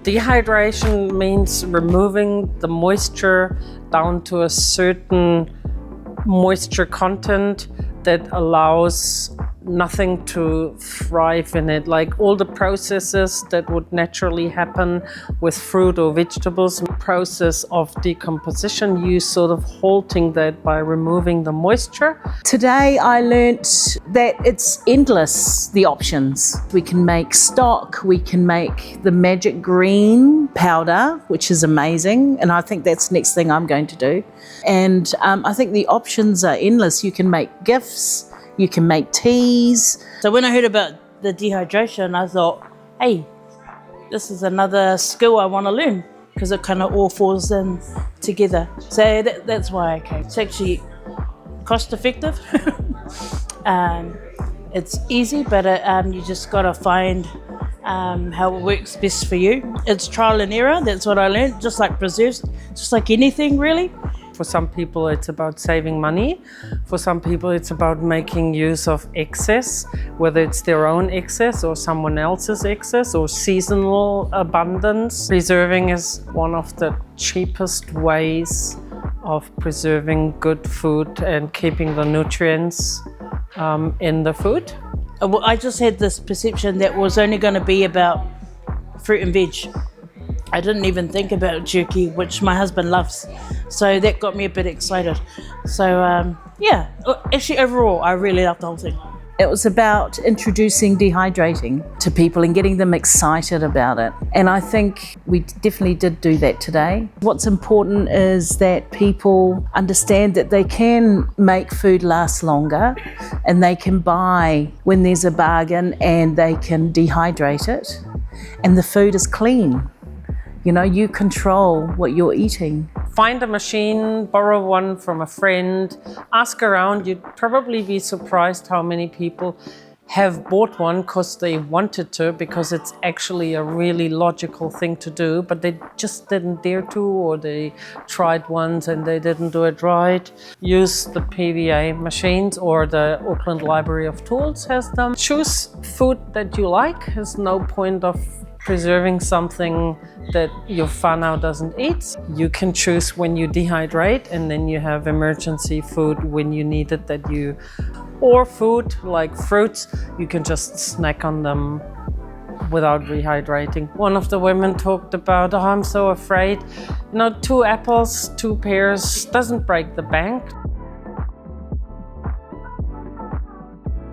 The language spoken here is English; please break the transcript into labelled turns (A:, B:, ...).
A: Dehydration means removing the moisture down to a certain moisture content that allows nothing to thrive in it. Like all the processes that would naturally happen with fruit or vegetables, process of decomposition, you sort of halting that by removing the moisture.
B: Today I learnt that it's endless, the options. We can make stock, we can make the magic green powder, which is amazing, and I think that's the next thing I'm going to do. And I think the options are endless. You can make gifts, you can make teas.
C: So when I heard about the dehydration, I thought, hey, this is another skill I want to learn, because it kind of all falls in together. So that's why I came. It's actually cost effective. It's easy, but you just got to find how it works best for you. It's trial and error. That's what I learned, just like preserves, just like anything really.
A: For some people, it's about saving money. For some people, it's about making use of excess, whether it's their own excess or someone else's excess or seasonal abundance. Preserving is one of the cheapest ways of preserving good food and keeping the nutrients in the food.
C: I just had this perception that was only going to be about fruit and veg. I didn't even think about jerky, which my husband loves. So that got me a bit excited. So yeah, actually overall, I really loved the whole thing.
B: It was about introducing dehydrating to people and getting them excited about it. And I think we definitely did do that today. What's important is that people understand that they can make food last longer and they can buy when there's a bargain and they can dehydrate it. And the food is clean. You know, you control what you're eating.
A: Find a machine, borrow one from a friend, ask around. You'd probably be surprised how many people have bought one because they wanted to, because it's actually a really logical thing to do, but they just didn't dare to, or they tried once and they didn't do it right. Use the PVA machines, or the Auckland Library of Tools has them. Choose food that you like. There's no point of preserving something that your whānau doesn't eat. You can choose when you dehydrate, and then you have emergency food when you need it, or food like fruits, you can just snack on them without rehydrating. One of the women talked about, oh, I'm so afraid. 2 apples, 2 pears doesn't break the bank.